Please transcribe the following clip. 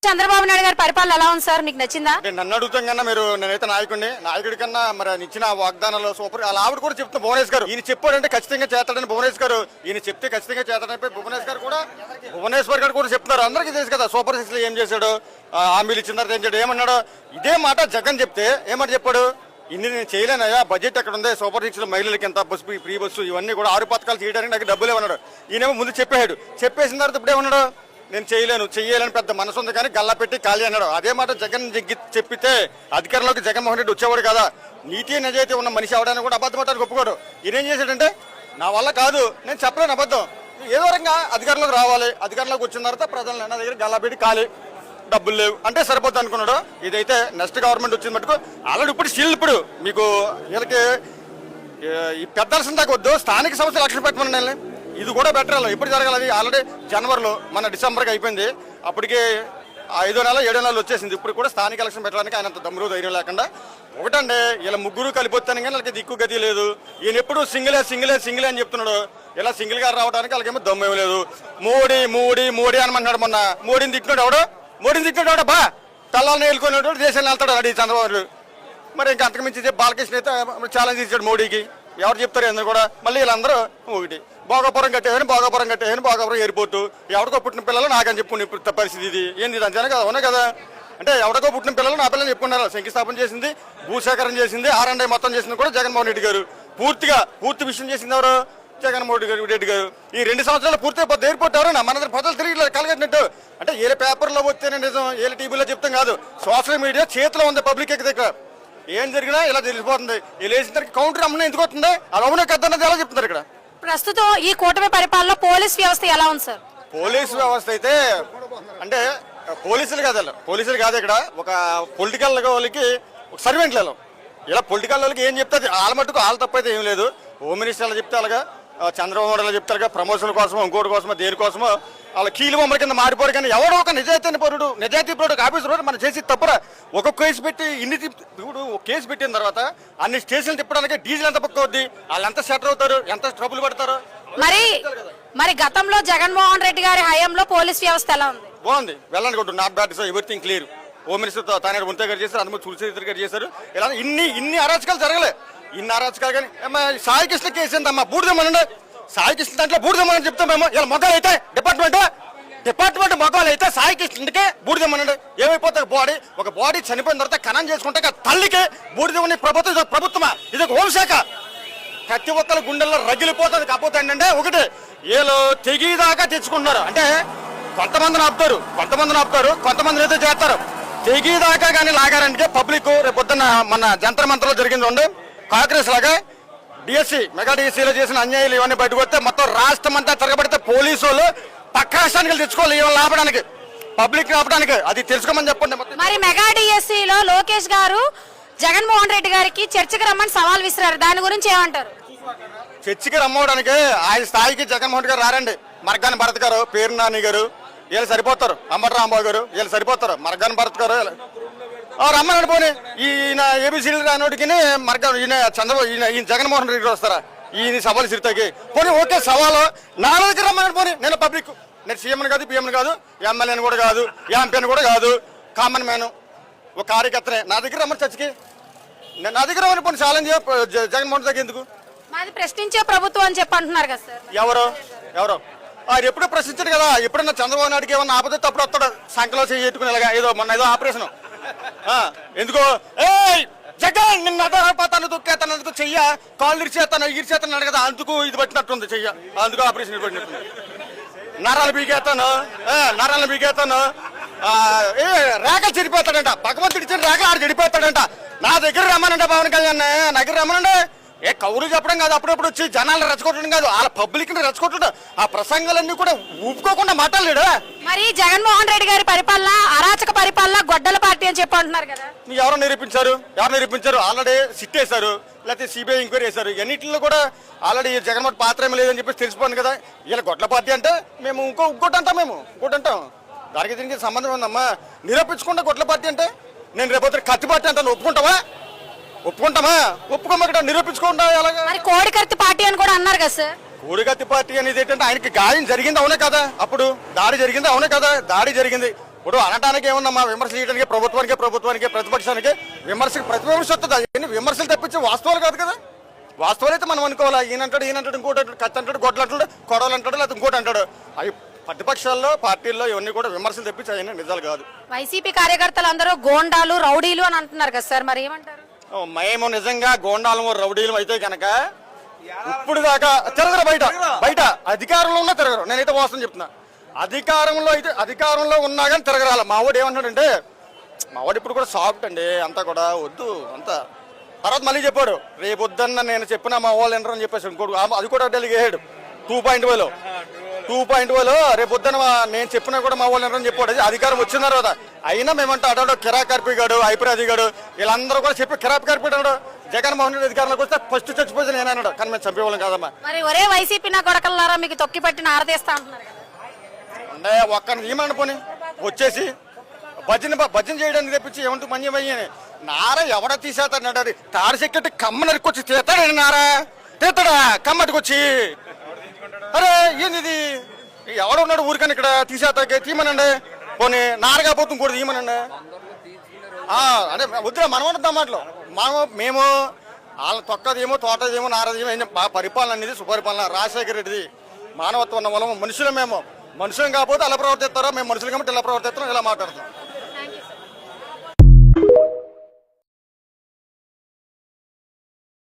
చంద్రబాబు నాయుడు గారి పరిపాలన ఎలా ఉంది సార్, మీకు నచ్చిందా? నన్ను అడుగుతాం కన్నా మీరు, నేనైతే నాయకుడి కన్నా మరి ఇచ్చిన వాగ్దానాలు సూపర్. అలా ఆవిడ కూడా చెప్తున్నా భువనేష్ గారు, ఈయన చెప్పాడంటే ఖచ్చితంగా చేస్తాడని భువనేష్ గారు, ఈయన చెప్తే ఖచ్చితంగా చేస్తాడని భువనేశ్వర్ గారు కూడా చెప్తున్నారు. అందరికీ తెలుసు కదా సూపర్ 6 లో ఏం చేశాడు, హామీలు ఇచ్చిన తర్వాత ఏం చేయడు. ఏమన్నాడు? ఇదే మాట జగన్ చెప్తే ఏమంట చెప్పాడు, ఇన్ని నేను చేయలేనయ్యా, బడ్జెట్ ఎక్కడ ఉంది, సూపర్ 6 లో మహిళలకి ఎంత బస్సు ఫ్రీ బస్సు ఇవన్నీ కూడా 6 పథకాలు చేయడానికి నాకు డబ్బులే ఉన్నాడు. ఈయనేమో ముందు చెప్పాడు, చెప్పేసిన తర్వాత ఇప్పుడు ఏమన్నాడు, నేను చెయ్యాలని పెద్ద మనసు ఉంది కానీ గల్లా పెట్టి ఖాళీ అన్నాడు. అదే మాట జగన్ చెప్పితే అధికారంలోకి జగన్మోహన్ రెడ్డి వచ్చేవాడు కదా. నీతి నిజాయితీ ఉన్న మనిషి అవడానికి కూడా అబద్ధం అంటానికి ఒప్పుకోడు. ఈయనేం చేశాడంటే, నా వల్ల కాదు, నేను చెప్పలేను అబద్ధం, ఏదో రకంగా అధికారంలోకి రావాలి, అధికారంలోకి వచ్చిన తర్వాత ప్రజలు నా దగ్గర గల్లా పెట్టి ఖాళీ, డబ్బులు లేవు అంటే సరిపోద్ది అనుకున్నాడు. ఇదైతే నెక్స్ట్ గవర్నమెంట్ వచ్చింది మటుకు ఆల్రెడీ ఇప్పుడు స్టిల్ ఇప్పుడు మీకు వీళ్ళకి ఈ పెద్దాల్సిన దాకా వద్దు, స్థానిక సంస్థలు లక్షలు పెట్టమని ఇది కూడా బెటర్. ఎప్పుడు జరగాలి? ఆల్రెడీ జనవరిలో మన డిసెంబర్కి అయిపోయింది, అప్పటికే 5వ నెల 7వ నెలలు వచ్చేసింది. ఇప్పుడు కూడా స్థానిక ఎలక్షన్ పెట్టడానికి ఆయన దమ్మురు ధైర్యం లేకుండా ఒకటండి, ఇలా ముగ్గురు కలిపొస్తాను కానీ వాళ్ళకి దిక్కు గతి లేదు. ఈయన ఎప్పుడు సింగిలే అని చెప్తున్నాడు. ఇలా సింగిల్ గా రావడానికి వాళ్ళకేమో దమ్ము లేదు. మోడీ అనమంటున్నాడు. మొన్న మోడీని తిట్టినాడు బా తల్లాలను వేలుకునేవాడు దేశాన్ని వెళ్తాడు అడి చంద్రబాబు. మరి ఇంకా అంతకుమించి బాలకృష్ణ అయితే ఛాలెంజ్ ఇచ్చాడు మోడీకి. ఎవరు చెప్తారు అందరూ కూడా. మళ్ళీ వీళ్ళందరూ ఒకటి భోగాపురం కట్టేయని ఎయిర్పోర్టు, ఎవరికో పుట్టిన పిల్లలు నాకని చెప్పుకునే పరిస్థితి ఇది. ఏంది అంతేనా కదా, అవునా కదా? అంటే ఎవరికో పుట్టిన పిల్లలు నా పిల్లలు చెప్పుకున్నారు. శంకుస్థాపన చేసింది, భూసేకరణ చేసింది, R&I మొత్తం చేసింది కూడా జగన్మోహన్ రెడ్డి గారు. పూర్తి విషయం చేసింది ఎవరు? జగన్మోహన్ రెడ్డి గారు. ఈ 2 సంవత్సరాలు పూర్తిగా ఎయిర్పోర్ట్ ఎవరైనా మన ప్రజలు తిరిగి కలగట్టినట్టు. అంటే ఏ పేపర్లో వస్తేనే నిజం, ఏ టీవీలో చెప్తాం కాదు, సోషల్ మీడియా చేతిలో ఉంది పబ్లిక్ దగ్గర. ఏం జరిగినా ఇలా తెలిసిపోతుంది. ఇలా వేసిన తర్వాత కౌంటర్ అమ్మనే ఎందుకు వస్తుంది, అది అవునా కద్దన్నది ఎలా చెప్తున్నారు ఇక్కడ. ప్రస్తుతం ఈ కూటమి పరిపాలనలో పోలీస్ వ్యవస్థ ఎలా ఉంది సార్? పోలీసు వ్యవస్థ అయితే అంటే పోలీసులు కాదు ఇక్కడ ఒక పొలిటికల్ వాళ్ళకి సర్వెంట్లలో ఇలా పొలిటికల్ వాళ్ళకి ఏం చెప్తారు వాళ్ళ మట్టుకు వాళ్ళ తప్పైతే ఏం లేదు. హోమ్ మినిస్టర్ అలా చెప్తే అలాగా, చంద్రబాబు నాయుడు చెప్తారుగా ప్రమోషన్ కోసమో ఇంకోటి కోసమో దేనికోసమో వాళ్ళ కీలు బొమ్మల కింద మారిపోరు. కానీ ఎవడో ఒక నిజాయితీ పరుడు ఆఫీసర్ మనం చేసి తప్పురా. ఒక కేసు పెట్టి ఇప్పుడు కేసు పెట్టిన తర్వాత అన్ని స్టేషన్లు తిప్పడానికి డీజిల్ ఎంత పక్క అవుద్ది, వాళ్ళు ఎంత సెటర్ అవుతారు, ఎంత ట్రబుల్ పడతారు. మరి గతంలో జగన్మోహన్ రెడ్డి గారి హయాంలో పోలీస్ వ్యవస్థ ఎలా ఉంది? బాగుంది, వెళ్ళండి కొట్టు, not bad, everything clear. Home minister తానే ముంతే గారు చేశారు, అందులో తులసి గారు చేశారు. ఇలా ఇన్ని అరాచకాలు జరగలే. ఇన్ని అరాచకాలు కానీ సాయి కృష్ణ కేసు ఏంటమ్మా బూడిదమ్మనండి, సాయి కృష్ణ దాంట్లో బూడిదమ్మని చెప్తాం మేము. ఇలా మొగ్గలు అయితే డిపార్ట్మెంట్ మొగ్గలు అయితే సాయి కృష్ణకే బూడిదమ్మనండి. ఏమైపోతుంది ఒక బాడీ చనిపోయిన తర్వాత ఖననం చేసుకుంటే తల్లికి బూడిదమ్మని ప్రభుత్వమా? ఇది ఒక హోంశాఖ. ప్రతి ఒక్కరి గుండెల్లో రగిలిపోతుంది. కాకపోతే ఏంటంటే ఒకటి వీళ్ళు తెగిదాకా తెచ్చుకుంటున్నారు. అంటే కొంతమందిని ఆపుతారు, కొంతమందిని అయితే చేస్తారు. తెగిదాకా కానీ లాగారంటే పబ్లిక్ రేపు పొద్దున్న మన జంతర్ మంత్రలో జరిగింది ఉండే కాంగ్రెస్ లాగా డిఎస్సి మెగా డిఎస్సీలో చేసిన అన్యాయాలు ఇవన్నీ బయటకు వస్తే మొత్తం రాష్ట్రం అంతా తిరగబడితే పోలీసు వాళ్ళు పక్క రాష్ట్రానికి తెచ్చుకోవాలి ఇవన్నీ ఆపడానికి, పబ్లిక్ ఆపడానికి. అది తెలుసుకోమని చెప్పండి. మరి మెగా డిఎస్సీలో లోకేష్ గారు జగన్మోహన్ రెడ్డి గారికి చర్చకి రమ్మని సవాల్ విసిరారు, దాని గురించి ఏమంటారు? చర్చకి రమ్మడానికి ఆయన స్థాయికి జగన్మోహన్ రెడ్డి గారు రారండి. మర్గాని భరత్ గారు, పేరు నాని గారు వీళ్ళు సరిపోతారు, అంబటి రాంబాబు గారు వీళ్ళు సరిపోతారు. మర్గాని భరత్ గారు రమ్మని పోనీ. ఈయన ఏబిసిడీ రానోడికి ఈయన జగన్మోహన్ రెడ్డి వస్తారా? ఈయన సవాలు సిరితాకి పోనీ ఓకే సవాలు నా దగ్గర రమ్మని పోనీ. నేను పబ్లిక్, నేను సీఎంని కాదు, పిఎంని కాదు, ఎమ్మెల్యేని కూడా కాదు, ఎంపీని కూడా కాదు, కామన్ మ్యాన్ ఒక కార్యకర్తనే. నా దగ్గర రమ్మని చర్చకి నా దగ్గర రమ్మని పోనీ. ఛాలెంజ్ జగన్మోహన్ దగ్గర ఎందుకు? మాది ప్రశ్నించే ప్రభుత్వం అని చెప్పి అంటున్నారు కదా సార్. ఎవరో ఆయన ఎప్పుడూ ప్రశ్నించాడు కదా. ఎప్పుడన్నా చంద్రబాబు నాయుడుకి ఏమన్నా ఆపద తప్పుడు వస్తాడు సంఖ్యలో చేట్టుకుని ఏదో మొన్న ఏదో ఆపరేషన్ ఎందుకో జగన్ నిన్న అదపాతాను దుక్కేతాను చెయ్య కాళ్ళు ఇరిచేస్తాను కదా, అందుకు ఇది పట్టినట్టుంది చెయ్య, అందుకు ఆపరేషన్ పట్టినట్టుంది. నరాలు బీగేతాను రేఖలు చెడిపోతాడంట, భగవంతుడి ఇచ్చిన రేఖలు ఆడు చెడిపోతాడంట. నా దగ్గర రమ్మనంట పవన్ కళ్యాణ్, నా దగ్గర రమ్మనండి. కౌరు చెప్పడం కాదు, అప్పుడప్పుడు వచ్చి జనాలను రెచ్చగొట్టడం కాదు, వాళ్ళ పబ్లిక్ ని రెచ్చగొట్టడం. ఆ ప్రసంగాలన్నీ కూడా ఊపుకోకుండా మాట్లాడలేడు. మరి జగన్మోహన్ రెడ్డి గారి పరిపాలన అరాచక పరిపాలన, గొడ్డల పార్టీ అని చెప్పి అంటున్నారు కదా. ఎవరు నిరూపించారు? ఆల్రెడీ సిట్ వేశారు, లేకపోతే సిబిఐ ఎంక్వైరీ చేశారు. ఎన్నింటిలో కూడా ఆల్రెడీ జగన్మోహన్ పాత్ర ఏమి లేదని చెప్పేసి తెలిసిపోయింది కదా. ఇలా గొడ్ల పార్టీ అంటే మేము ఇంకోటి అంటాం. దానికి దీనికి సంబంధం ఉందమ్మా. నిరూపించకుండా గొడ్ల పార్టీ అంటే నేను రేపు కత్తి పార్టీ అంటాను, ఒప్పుకోమా నిరూపించుకుంటా. మరి కోడికత్తి పార్టీ అని కూడా అన్నారు కదా సార్. కోడికత్తి పార్టీ అనేది ఏంటంటే ఆయనకి గాయం జరిగింది అవునే కదా, అప్పుడు దాడి జరిగింది అవునే కదా. దాడి జరిగింది ఇప్పుడు అనడానికి ఏముందమ్మా, విమర్శలు చేయడానికి ప్రభుత్వానికి ప్రతిపక్షానికి ప్రతివిమర్శ వస్తుంది. అవన్నీ విమర్శలు తప్పించి వాస్తవాలు కాదు కదా. వాస్తవాలు అయితే మనం అనుకోవాలా. ఈయనంటాడు ఇంకోటి అంటాడు, కత్తి అంటాడు, గొడ్లు అంటాడు, కొడవలు అంటాడు, లేకపోతే ఇంకోటి అంటాడు. అవి ప్రతిపక్షాల్లో పార్టీల్లో ఇవన్నీ కూడా విమర్శలు తప్పించి అవన్నీ నిజాలు కాదు. వైసీపీ కార్యకర్తలు అందరూ గోండాలు రౌడీలు అని అంటున్నారు కదా సార్, మరి ఏమంటారు? మేము నిజంగా గోండాలము రౌడీలు అయితే కనుక ఇప్పుడు దాకా తిరగరు, బయట అధికారంలో ఉన్నా తిరగరు. నేనైతే వాస్తవం చెప్తున్నా. అధికారంలో ఉన్నా కానీ తిరగరాల. మావాడు ఏమంటాడంటే, మావాడు ఇప్పుడు కూడా సాఫ్ట్ అండి, అంతా కూడా వద్దు అంతా. తర్వాత మళ్ళీ చెప్పాడు, రేపు వద్దన్న నేను చెప్పిన మా వాళ్ళు ఎంటర్ అని చెప్పేసి ఇంకోటి అది కూడా ఢిల్లీకి వేసాడు 2.0 రేపు వద్దన్న నేను చెప్పినా కూడా మా వాళ్ళు ఎంటర్ అని చెప్పాడు. అధికారం వచ్చిన తర్వాత అయినా మేమంటే అడాడు కిరాకర్పిగాడు, ఐపరాదిగాడు, వీళ్ళందరూ కూడా చెప్పి కిరాకర్పిగాడు. జగన్మోహన్ రెడ్డి అధికారంలోకి వస్తే ఫస్ట్ చచ్చిపోతే నేను అన్నాడు, కానీ మేము చంపేవాళ్ళం కాదమ్మా. మరి ఒరే వైసీపీ నా కొడకల్లారా మీకు తొక్కి పట్టిన ఆరదేస్తా అంటున్నారు కదా. అంటే ఒక్కరిని తీయమని పోనీ వచ్చేసి భజన చేయడానికి తెప్పించి ఏమంటూ మంచి అని నారా ఎవడ తీసేస్తాడు. అది తాడి సెక్కెట్టి కమ్మ నరికొచ్చి తీస్తాడు. నారా తీస్తాడా కమ్మటికొచ్చి? అరే ఏంది ఎవడున్నాడు ఊరికని ఇక్కడ తీసేస్తాకే తీయమనండి. పోనీ నారగాపోతు ఇంకోటి తీయమనండి. అంటే వద్దురా మనం ఉంటున్నాం మాటలు. మేము వాళ్ళ తొక్కదేమో తోటదేమో నారదేమో పరిపాలన అనేది సుపరిపాలన. రాజశేఖర రెడ్డిది మానవత్వం ఉన్న వాళ్ళం, మనుషులు మేము. మనుషులం కాకపోతే అలా ప్రవర్తిస్తారో, మేము మనుషులు కాబట్టి ఇలా ప్రవర్తిస్తాం, ఇలా మాట్లాడుతున్నాం.